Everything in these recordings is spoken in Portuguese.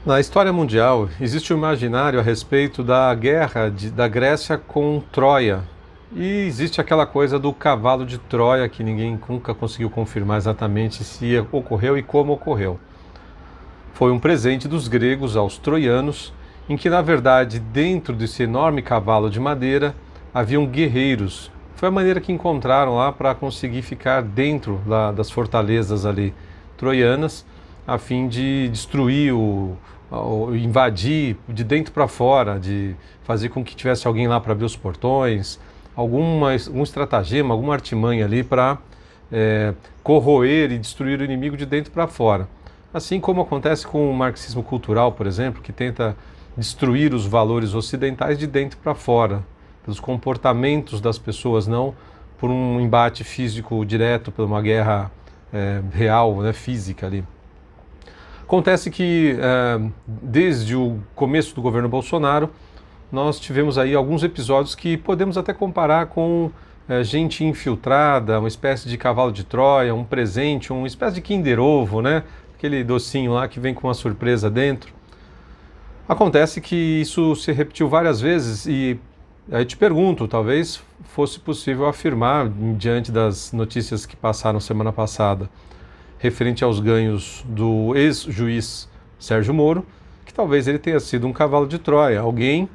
Na história mundial, existe um imaginário a respeito da guerra da Grécia com Troia. E existe aquela coisa do cavalo de Troia, que ninguém nunca conseguiu confirmar exatamente se ocorreu e como ocorreu. Foi um presente dos gregos aos troianos, em que, na verdade, dentro desse enorme cavalo de madeira, haviam guerreiros. Foi a maneira que encontraram lá para conseguir ficar dentro das fortalezas ali troianas, a fim de destruir invadir de dentro para fora, de fazer com que tivesse alguém lá para abrir os portões, algum estratagema, alguma artimanha ali para corroer e destruir o inimigo de dentro para fora. Assim como acontece com o marxismo cultural, por exemplo, que tenta destruir os valores ocidentais de dentro para fora, pelos comportamentos das pessoas, não por um embate físico direto, por uma guerra real, né, física ali. Acontece que desde o começo do governo Bolsonaro, nós tivemos aí alguns episódios que podemos até comparar com gente infiltrada, uma espécie de cavalo de Troia, um presente, uma espécie de Kinder Ovo, né? Aquele docinho lá que vem com uma surpresa dentro. Acontece que isso se repetiu várias vezes e aí te pergunto, talvez fosse possível afirmar, diante das notícias que passaram semana passada, referente aos ganhos do ex-juiz Sérgio Moro, que talvez ele tenha sido um cavalo de Troia, alguém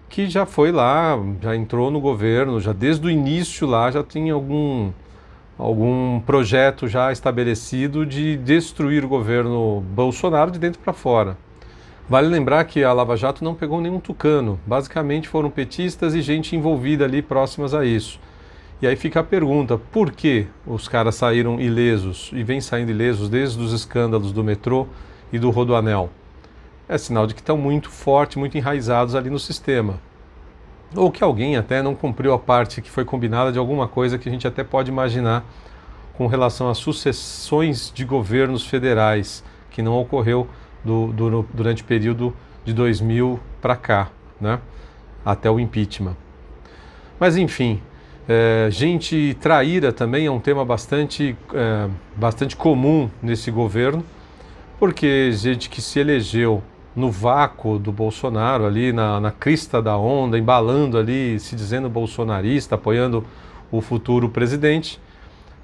que já foi lá, já entrou no governo, já desde o início lá já tinha algum projeto já estabelecido de destruir o governo Bolsonaro de dentro para fora. Vale lembrar que a Lava Jato não pegou nenhum tucano, basicamente foram petistas e gente envolvida ali próximas a isso. E aí fica a pergunta, por que os caras saíram ilesos e vêm saindo ilesos desde os escândalos do metrô e do Rodoanel? É sinal de que estão muito fortes, muito enraizados ali no sistema. Ou que alguém até não cumpriu a parte que foi combinada de alguma coisa que a gente até pode imaginar com relação às sucessões de governos federais, que não ocorreu durante o período de 2000 para cá, né? Até o impeachment. Mas enfim, gente traíra também é um tema bastante comum nesse governo, porque gente que se elegeu no vácuo do Bolsonaro, ali na crista da onda, embalando ali, se dizendo bolsonarista, apoiando o futuro presidente,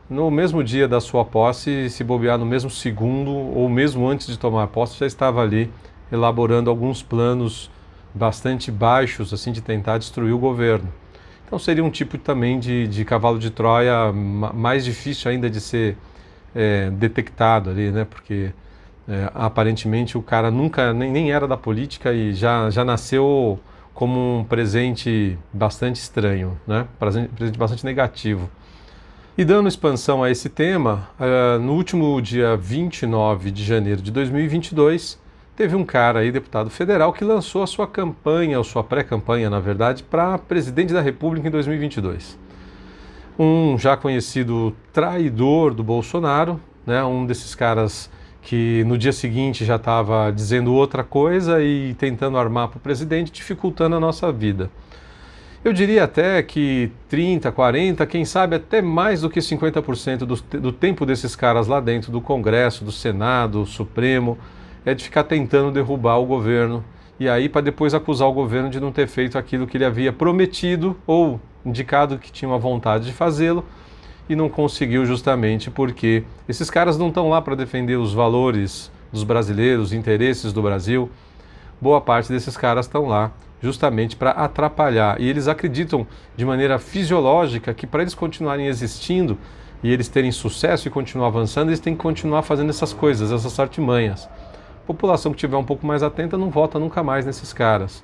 no mesmo dia da sua posse, se bobear no mesmo segundo, ou mesmo antes de tomar posse, já estava ali elaborando alguns planos bastante baixos, assim, de tentar destruir o governo. Então seria um tipo também de cavalo de Troia mais difícil ainda de ser detectado ali, né? Porque aparentemente o cara nunca nem era da política e já nasceu como um presente bastante estranho, né? Presente bastante negativo. E dando expansão a esse tema, no último dia 29 de janeiro de 2022, teve um cara aí, deputado federal, que lançou a sua campanha, ou sua pré-campanha, na verdade, para presidente da República em 2022. Um já conhecido traidor do Bolsonaro, né, um desses caras que no dia seguinte já estava dizendo outra coisa e tentando armar para o presidente, dificultando a nossa vida. Eu diria até que 30, 40, quem sabe até mais do que 50% do tempo desses caras lá dentro do Congresso, do Senado, Supremo, é de ficar tentando derrubar o governo e aí para depois acusar o governo de não ter feito aquilo que ele havia prometido ou indicado que tinha uma vontade de fazê-lo e não conseguiu, justamente porque esses caras não estão lá para defender os valores dos brasileiros, os interesses do Brasil. Boa parte desses caras estão lá justamente para atrapalhar. E eles acreditam de maneira fisiológica que para eles continuarem existindo e eles terem sucesso e continuar avançando, eles têm que continuar fazendo essas coisas, essas artimanhas. A população que estiver um pouco mais atenta não vota nunca mais nesses caras.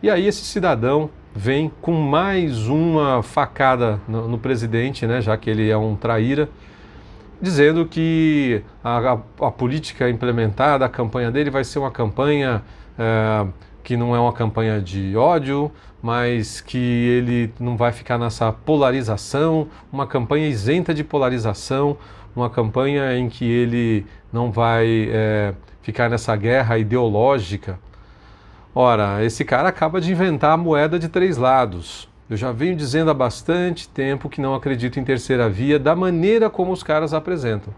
E aí esse cidadão vem com mais uma facada no presidente, né, já que ele é um traíra, dizendo que a política implementada, a campanha dele vai ser uma campanha que não é uma campanha de ódio, mas que ele não vai ficar nessa polarização, uma campanha isenta de polarização, uma campanha em que ele não vai ficar nessa guerra ideológica. Ora, esse cara acaba de inventar a moeda de três lados. Eu já venho dizendo há bastante tempo que não acredito em terceira via da maneira como os caras apresentam.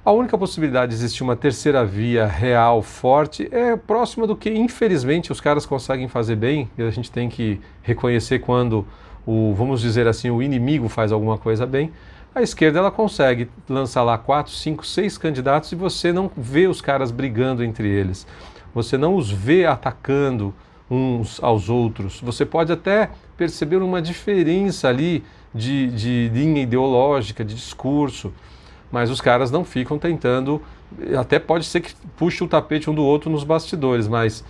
A única possibilidade de existir uma terceira via real, forte, é próxima do que, infelizmente, os caras conseguem fazer bem, e a gente tem que reconhecer quando, vamos dizer assim, o inimigo faz alguma coisa bem. A esquerda ela consegue lançar lá 4, 5, 6 candidatos e você não vê os caras brigando entre eles. Você não os vê atacando uns aos outros. Você pode até perceber uma diferença ali de linha ideológica, de discurso, mas os caras não ficam tentando, até pode ser que puxe o tapete um do outro nos bastidores, mas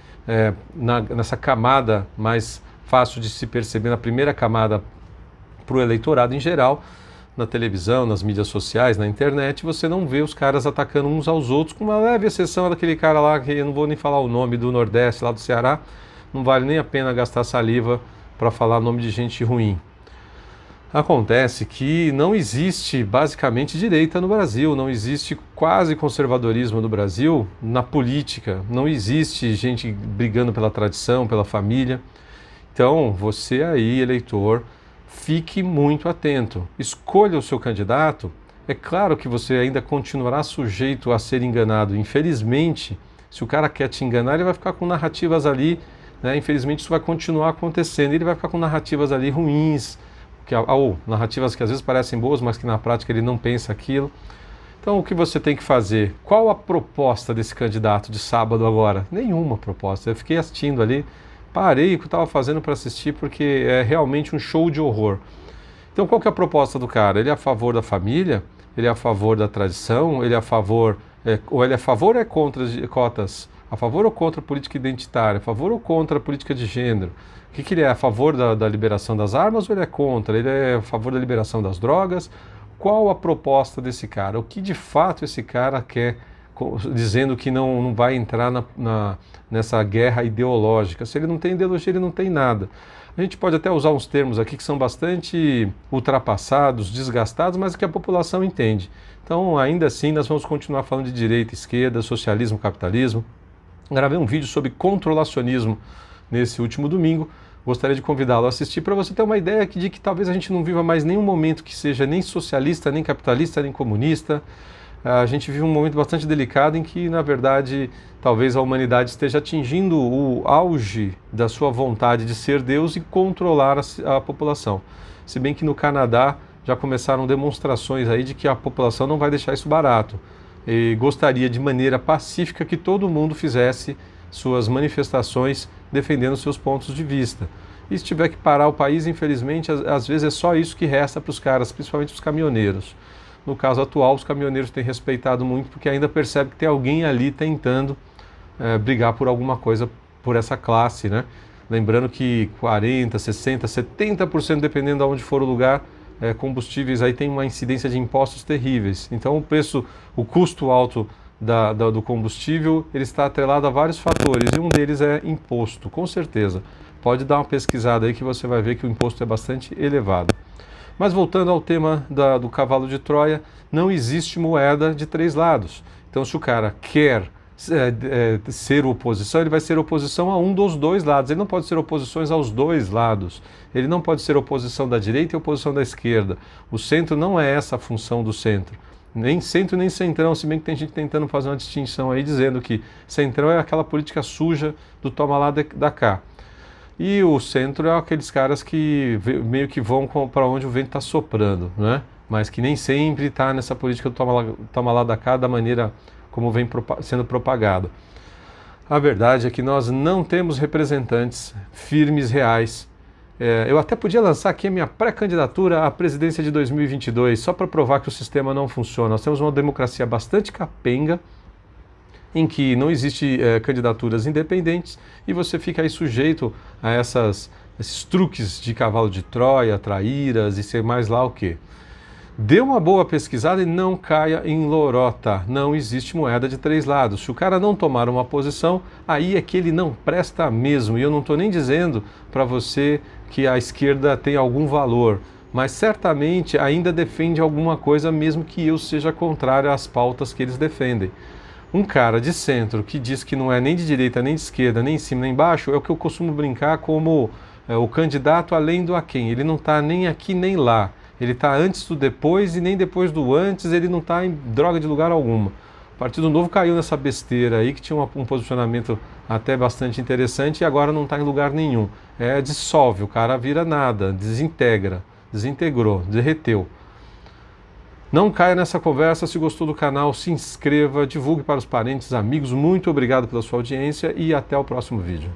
nessa camada mais fácil de se perceber, na primeira camada para o eleitorado em geral, na televisão, nas mídias sociais, na internet, você não vê os caras atacando uns aos outros, com uma leve exceção daquele cara lá, que eu não vou nem falar o nome, do Nordeste, lá do Ceará, não vale nem a pena gastar saliva para falar nome de gente ruim. Acontece que não existe basicamente direita no Brasil, não existe quase conservadorismo no Brasil na política, não existe gente brigando pela tradição, pela família. Então, você aí, eleitor, fique muito atento, escolha o seu candidato. É claro que você ainda continuará sujeito a ser enganado. Infelizmente, se o cara quer te enganar, ele vai ficar com narrativas ali, né? Infelizmente isso vai continuar acontecendo, ele vai ficar com narrativas ali ruins, ou narrativas que às vezes parecem boas, mas que na prática ele não pensa aquilo. Então o que você tem que fazer? Qual a proposta desse candidato de sábado agora? Nenhuma proposta. Eu fiquei assistindo ali, parei o que eu estava fazendo para assistir, porque é realmente um show de horror. Então qual que é a proposta do cara? Ele é a favor da família? Ele é a favor da tradição? Ele é a favor, ou ele é a favor ou é contra cotas? A favor ou contra a política identitária? A favor ou contra a política de gênero? O que ele é? A favor da liberação das armas ou ele é contra? Ele é a favor da liberação das drogas? Qual a proposta desse cara? O que de fato esse cara quer, dizendo que não vai entrar nessa guerra ideológica? Se ele não tem ideologia, ele não tem nada. A gente pode até usar uns termos aqui que são bastante ultrapassados, desgastados, mas que a população entende. Então, ainda assim, nós vamos continuar falando de direita, esquerda, socialismo, capitalismo. Gravei um vídeo sobre controlacionismo nesse último domingo. Gostaria de convidá-lo a assistir para você ter uma ideia de que talvez a gente não viva mais nenhum momento que seja nem socialista, nem capitalista, nem comunista. A gente vive um momento bastante delicado em que, na verdade, talvez a humanidade esteja atingindo o auge da sua vontade de ser Deus e controlar a população. Se bem que no Canadá já começaram demonstrações aí de que a população não vai deixar isso barato. E gostaria de maneira pacífica que todo mundo fizesse suas manifestações defendendo seus pontos de vista. E se tiver que parar o país, infelizmente, às vezes é só isso que resta para os caras, principalmente os caminhoneiros. No caso atual, os caminhoneiros têm respeitado muito porque ainda percebe que tem alguém ali tentando brigar por alguma coisa por essa classe, né? Lembrando que 40%, 60%, 70%, dependendo de onde for o lugar, combustíveis aí tem uma incidência de impostos terríveis. Então o custo alto do combustível, ele está atrelado a vários fatores e um deles é imposto, com certeza. Pode dar uma pesquisada aí que você vai ver que o imposto é bastante elevado. Mas voltando ao tema do cavalo de Troia, não existe moeda de 3 lados. Então se o cara quer ser oposição, ele vai ser oposição a um dos 2 lados. Ele não pode ser oposições aos 2 lados. Ele não pode ser oposição da direita e oposição da esquerda. O centro não é essa a função do centro. Nem centro nem centrão, se bem que tem gente tentando fazer uma distinção aí, dizendo que centrão é aquela política suja do toma lá da cá. E o centro é aqueles caras que meio que vão para onde o vento está soprando, né? Mas que nem sempre está nessa política do toma lá da cá da maneira como vem sendo propagada. A verdade é que nós não temos representantes firmes, reais. Eu até podia lançar aqui a minha pré-candidatura à presidência de 2022, só para provar que o sistema não funciona. Nós temos uma democracia bastante capenga, em que não existe candidaturas independentes e você fica aí sujeito a esses truques de cavalo de Troia, traíras e sei mais lá o quê. Dê uma boa pesquisada e não caia em lorota. Não existe moeda de 3 lados. Se o cara não tomar uma posição, aí é que ele não presta mesmo. E eu não estou nem dizendo para você que a esquerda tem algum valor, mas certamente ainda defende alguma coisa, mesmo que eu seja contrário às pautas que eles defendem. Um cara de centro que diz que não é nem de direita, nem de esquerda, nem em cima, nem embaixo, é o que eu costumo brincar como o candidato além do aquém. Ele não está nem aqui nem lá. Ele está antes do depois e nem depois do antes, ele não está em droga de lugar alguma. O Partido Novo caiu nessa besteira aí, que tinha um posicionamento até bastante interessante e agora não está em lugar nenhum. Dissolve, o cara vira nada, desintegra, desintegrou, derreteu. Não caia nessa conversa. Se gostou do canal, se inscreva, divulgue para os parentes, amigos. Muito obrigado pela sua audiência e até o próximo vídeo.